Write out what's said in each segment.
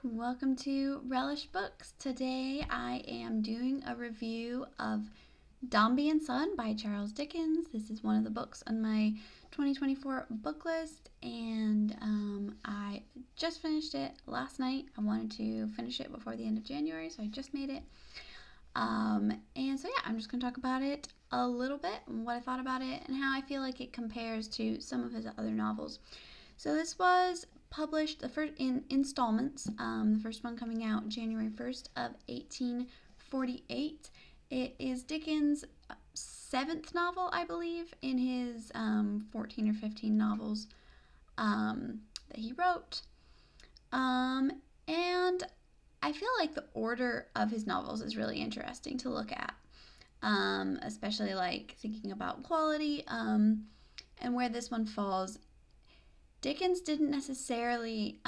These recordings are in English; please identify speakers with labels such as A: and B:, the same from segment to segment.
A: Welcome to Relish Books. Today I am doing a review of Dombey and Son by Charles Dickens. This is one of the books on my 2024 book list, and I just finished it last night. I wanted to finish it before the end of January, so I just made it. I'm just going to talk about it a little bit, and what I thought about it, and how I feel like it compares to some of his other novels. So this was published the first in installments. The first one coming out January 1st of 1848. It is Dickens' seventh novel, I believe, in his 14 or 15 novels that he wrote. And I feel like the order of his novels is really interesting to look at, especially like thinking about quality and where this one falls. Dickens didn't necessarily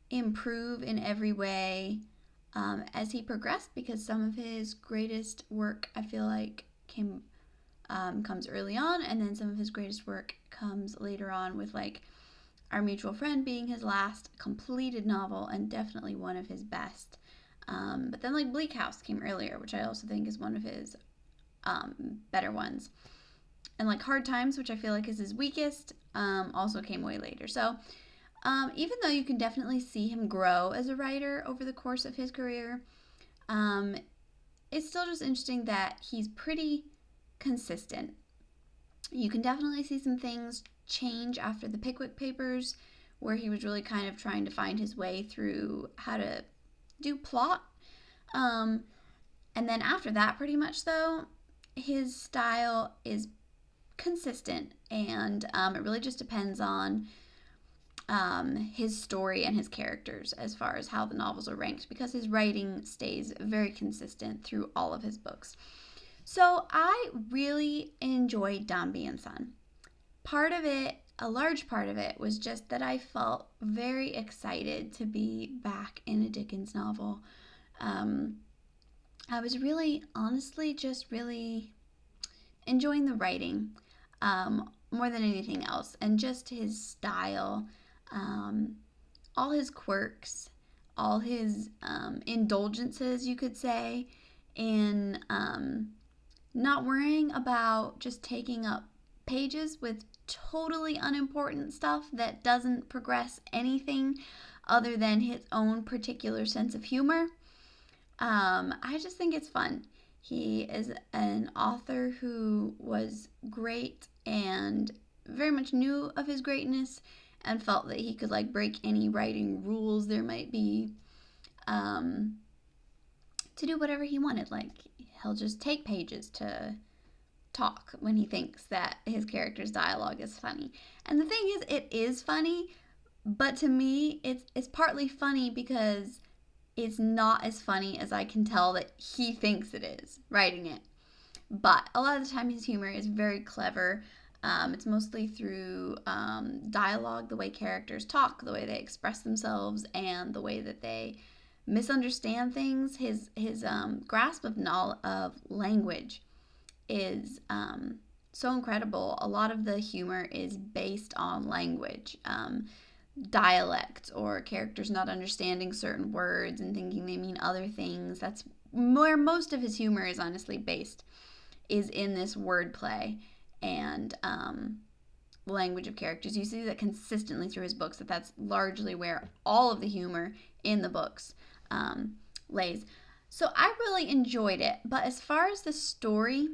A: improve in every way as he progressed, because some of his greatest work, I feel like, comes early on, and then some of his greatest work comes later on, with like Our Mutual Friend being his last completed novel and definitely one of his best. But then like Bleak House came earlier, which I also think is one of his better ones. And like Hard Times, which I feel like is his weakest, also came way later. So even though you can definitely see him grow as a writer over the course of his career, it's still just interesting that he's pretty consistent. You can definitely see some things change after the Pickwick Papers, where he was really kind of trying to find his way through how to do plot. And then after that, pretty much though, his style is consistent, and it really just depends on his story and his characters as far as how the novels are ranked, because his writing stays very consistent through all of his books. So I really enjoyed Dombey and Son. A large part of it, was just that I felt very excited to be back in a Dickens novel. I was really, honestly, just really enjoying the writing more than anything else, and just his style, all his quirks, all his indulgences, you could say, in not worrying about just taking up pages with totally unimportant stuff that doesn't progress anything other than his own particular sense of humor. I just think it's fun. He is an author who was great and very much knew of his greatness, and felt that he could like break any writing rules there might be to do whatever he wanted. Like, he'll just take pages to talk when he thinks that his character's dialogue is funny. And the thing is, it is funny, but to me, it's partly funny because it's not as funny as I can tell that he thinks it is writing it. But a lot of the time his humor is very clever. It's mostly through dialogue, the way characters talk, the way they express themselves, and the way that they misunderstand things. His grasp of language is so incredible. A lot of the humor is based on language. Dialect, or characters not understanding certain words and thinking they mean other things. That's where most of his humor is honestly based, is in this wordplay and language of characters. You see that consistently through his books, that's largely where all of the humor in the books lays. So I really enjoyed it, but as far as the story,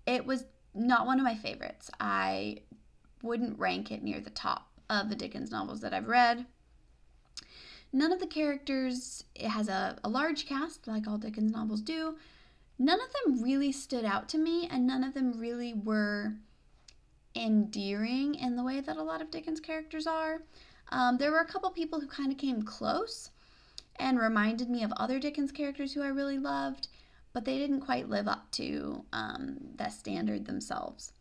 A: it was not one of my favorites. I wouldn't rank it near the top of the Dickens novels that I've read. None of the characters, it has a large cast like all Dickens novels do. None of them really stood out to me, and none of them really were endearing in the way that a lot of Dickens characters are. There were a couple people who kind of came close and reminded me of other Dickens characters who I really loved, but they didn't quite live up to that standard themselves.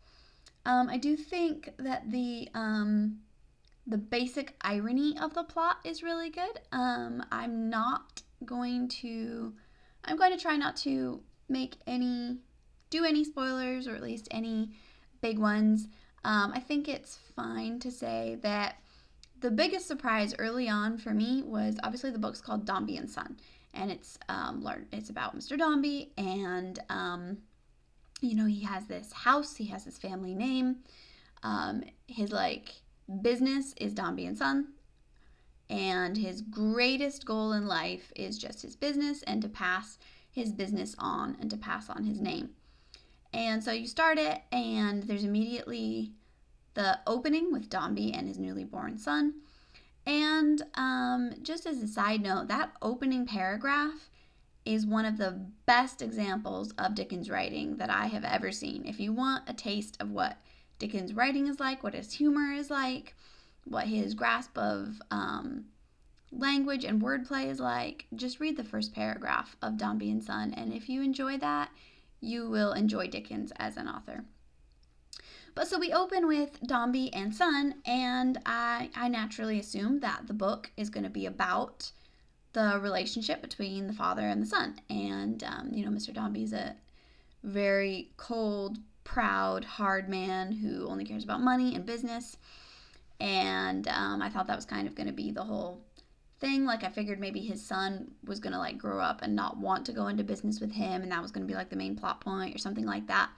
A: I do think that the basic irony of the plot is really good. I'm going to try not to do any spoilers, or at least any big ones. I think it's fine to say that the biggest surprise early on for me was obviously the book's called Dombey and Son, and it's about Mr. Dombey, and he has this house, he has this family name, his business is Dombey and Son, and his greatest goal in life is just his business and to pass his business on and to pass on his name. And so you start it, and there's immediately the opening with Dombey and his newly born son. And just as a side note, that opening paragraph is one of the best examples of Dickens writing that I have ever seen. If you want a taste of what Dickens writing is like, what his humor is like, what his grasp of language and wordplay is like, just read the first paragraph of Dombey and Son. And if you enjoy that, you will enjoy Dickens as an author. But so we open with Dombey and Son, and I naturally assume that the book is going to be about the relationship between the father and the son. And, Mr. Dombey's a very cold, proud, hard man who only cares about money and business. And I thought that was kind of going to be the whole thing. I figured maybe his son was going to grow up and not want to go into business with him, and that was going to be the main plot point or something like that.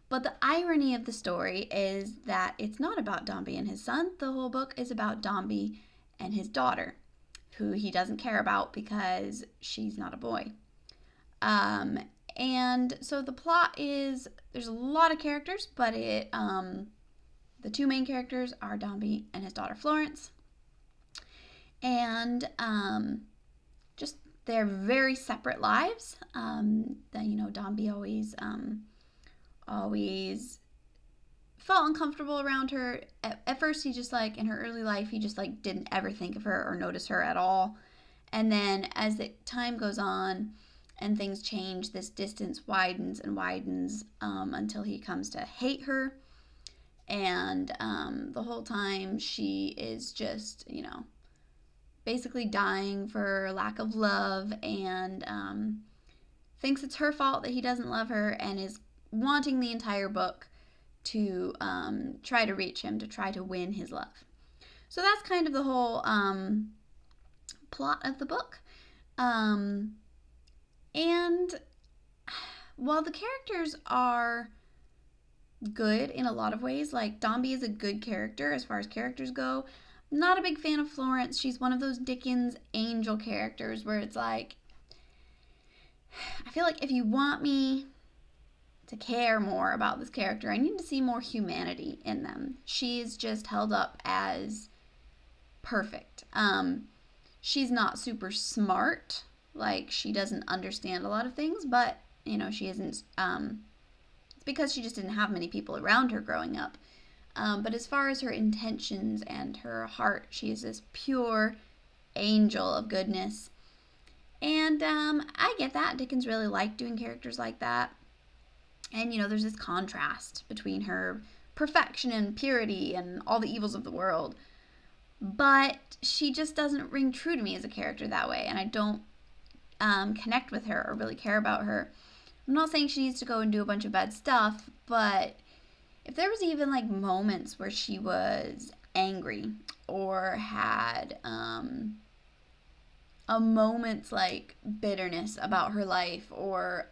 A: But the irony of the story is that it's not about Dombey and his son. The whole book is about Dombey and his daughter, who he doesn't care about because she's not a boy. And so the plot is, there's a lot of characters, but the two main characters are Dombey and his daughter Florence. And just their very separate lives. Dombey always felt uncomfortable around her. At first, he just in her early life, he just didn't ever think of her or notice her at all. And then as the time goes on and things change, this distance widens and widens until he comes to hate her. And the whole time she is just, basically dying for lack of love, and thinks it's her fault that he doesn't love her, and is wanting the entire book to try to reach him, to try to win his love. So that's kind of the whole plot of the book. And while the characters are good in a lot of ways, Dombey is a good character as far as characters go, I'm not a big fan of Florence. She's one of those Dickens angel characters where it's I feel if you want me to care more about this character, I need to see more humanity in them. She's just held up as perfect. She's not super smart. She doesn't understand a lot of things, but, she isn't, it's because she just didn't have many people around her growing up. But as far as her intentions and her heart, she is this pure angel of goodness. And I get that. Dickens really liked doing characters like that. And, there's this contrast between her perfection and purity and all the evils of the world. But she just doesn't ring true to me as a character that way. And I don't connect with her or really care about her. I'm not saying she needs to go and do a bunch of bad stuff, but if there was even moments where she was angry or had a moment's bitterness about her life, or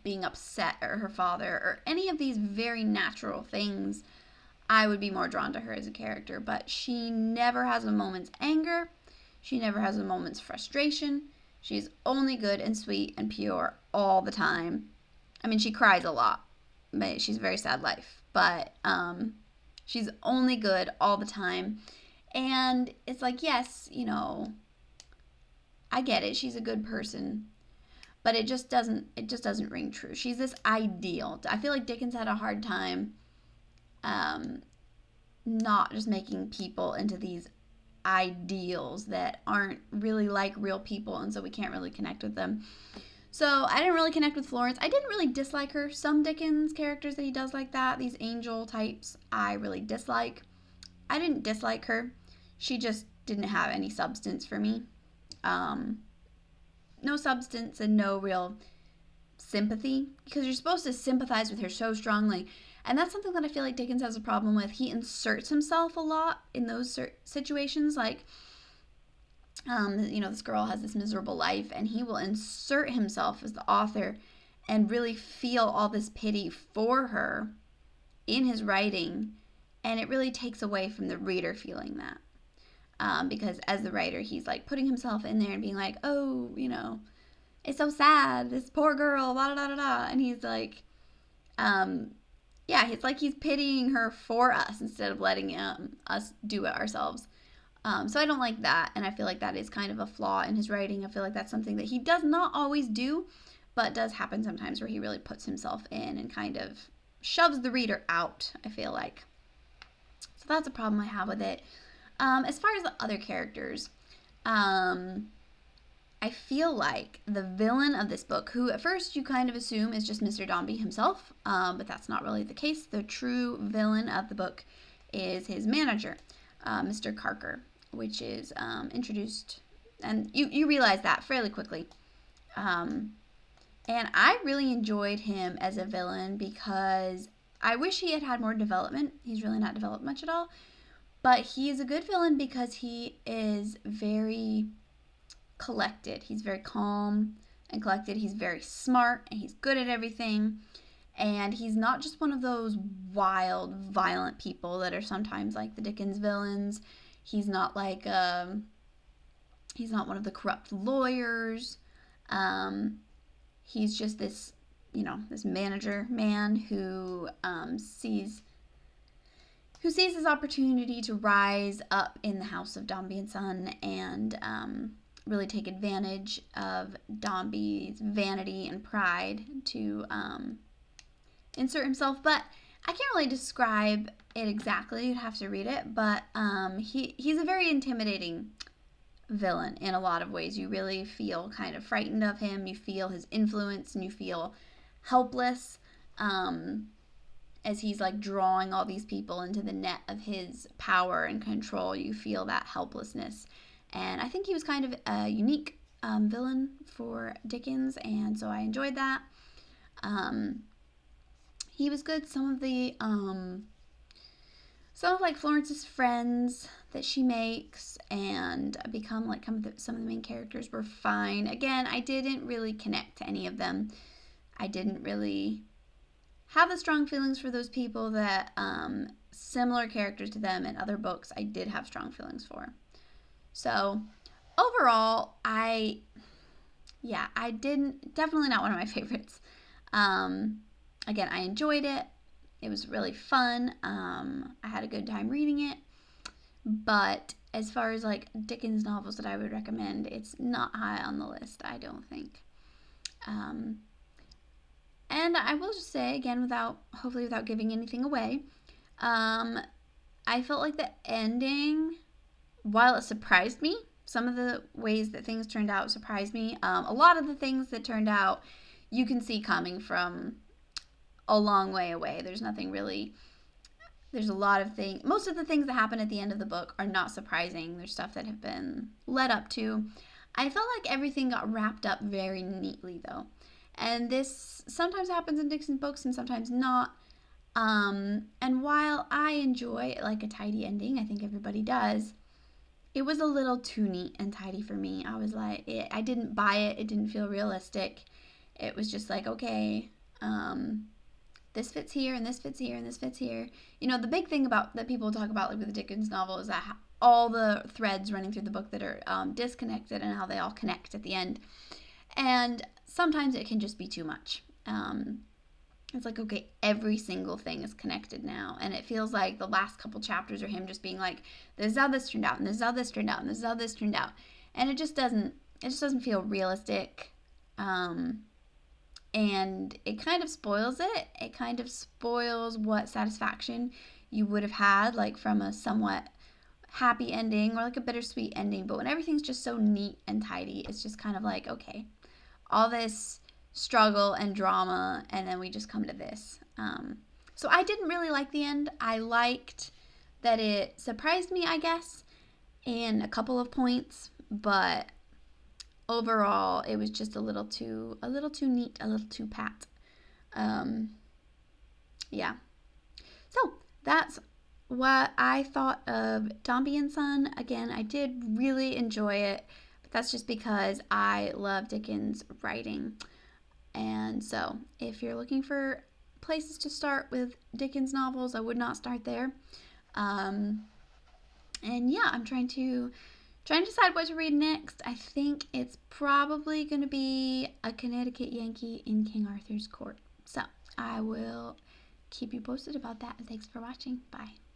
A: being upset at her father, or any of these very natural things, I would be more drawn to her as a character. But she never has a moment's anger. She never has a moment's frustration. She's only good and sweet and pure all the time. I mean, she cries a lot, but she's a very sad life. But she's only good all the time. And it's yes, I get it. She's a good person, but it just doesn't ring true. She's this ideal. I feel Dickens had a hard time not just making people into these ideals that aren't really like real people, and so we can't really connect with them. So I didn't really connect with Florence. I didn't really dislike her. Some Dickens characters that he does like that, these angel types, I really dislike. I didn't dislike her. She just didn't have any substance for me. No substance and no real sympathy, because you're supposed to sympathize with her so strongly. And that's something that I feel like Dickens has a problem with. He inserts himself a lot in those situations. Like, this girl has this miserable life, and he will insert himself as the author and really feel all this pity for her in his writing. And it really takes away from the reader feeling that. Because as the writer, he's like putting himself in there and being like, oh, it's so sad, this poor girl, blah, blah, blah, blah. And he's like, it's like he's pitying her for us instead of letting us do it ourselves. So I don't like that, and I feel like that is kind of a flaw in his writing. I feel like that's something that he does not always do, but does happen sometimes where he really puts himself in and kind of shoves the reader out, I feel like. So that's a problem I have with it. As far as the other characters, I feel like the villain of this book, who at first you kind of assume is just Mr. Dombey himself, but that's not really the case. The true villain of the book is his manager, Mr. Carker, which is introduced, and you realize that fairly quickly. And I really enjoyed him as a villain because I wish he had had more development. He's really not developed much at all. But he is a good villain because he is very collected. He's very calm and collected. He's very smart and he's good at everything. And he's not just one of those wild, violent people that are sometimes like the Dickens villains. He's not like he's not one of the corrupt lawyers. He's just this, this manager man who sees his opportunity to rise up in the house of Dombey and Son and really take advantage of Dombey's vanity and pride to insert himself. But I can't really describe it exactly. You'd have to read it. But he's a very intimidating villain in a lot of ways. You really feel kind of frightened of him. You feel his influence and you feel helpless as he's like drawing all these people into the net of his power and control. You feel that helplessness. And I think he was kind of a unique villain for Dickens, and so I enjoyed that. He was good. Some of like Florence's friends that she makes and become like some of the main characters were fine. Again, I didn't really connect to any of them. I didn't really have the strong feelings for those people that similar characters to them in other books I did have strong feelings for. So overall, definitely not one of my favorites. Again, I enjoyed it. It was really fun. I had a good time reading it. But as far as like Dickens novels that I would recommend, it's not high on the list, I don't think. And I will just say, again, hopefully without giving anything away, I felt like the ending, while it surprised me, some of the ways that things turned out surprised me. A lot of the things that turned out, you can see coming from a long way away. There's a lot of things. Most of the things that happen at the end of the book are not surprising. There's stuff that have been led up to. I felt like everything got wrapped up very neatly, though. And this sometimes happens in Dickens books and sometimes not. And while I enjoy like a tidy ending, I think everybody does, it was a little too neat and tidy for me. I was like, I didn't buy it. It didn't feel realistic. It was just like, okay, this fits here and this fits here and this fits here. The big thing that people talk about like with the Dickens novel is that all the threads running through the book that are disconnected and how they all connect at the end. And sometimes it can just be too much. It's like, okay, every single thing is connected now. And it feels like the last couple chapters are him just being like, this is how this turned out, and this is how this turned out, and this is how this turned out. And it just doesn't feel realistic. And it kind of spoils it. It kind of spoils what satisfaction you would have had, like from a somewhat happy ending or like a bittersweet ending. But when everything's just so neat and tidy, it's just kind of like, okay, all this struggle and drama, and then we just come to this. So I didn't really like the end. I liked that it surprised me, I guess, in a couple of points, but overall it was just a little too neat, a little too pat. Yeah. that's what I thought of Dombey and Son. Again, I did really enjoy it, but that's just because I love Dickens' writing. And so, if you're looking for places to start with Dickens novels, I would not start there. Um, and yeah, I'm trying to decide what to read next. I think it's probably going to be A Connecticut Yankee in King Arthur's Court. So I will keep you posted about that. And thanks for watching. Bye.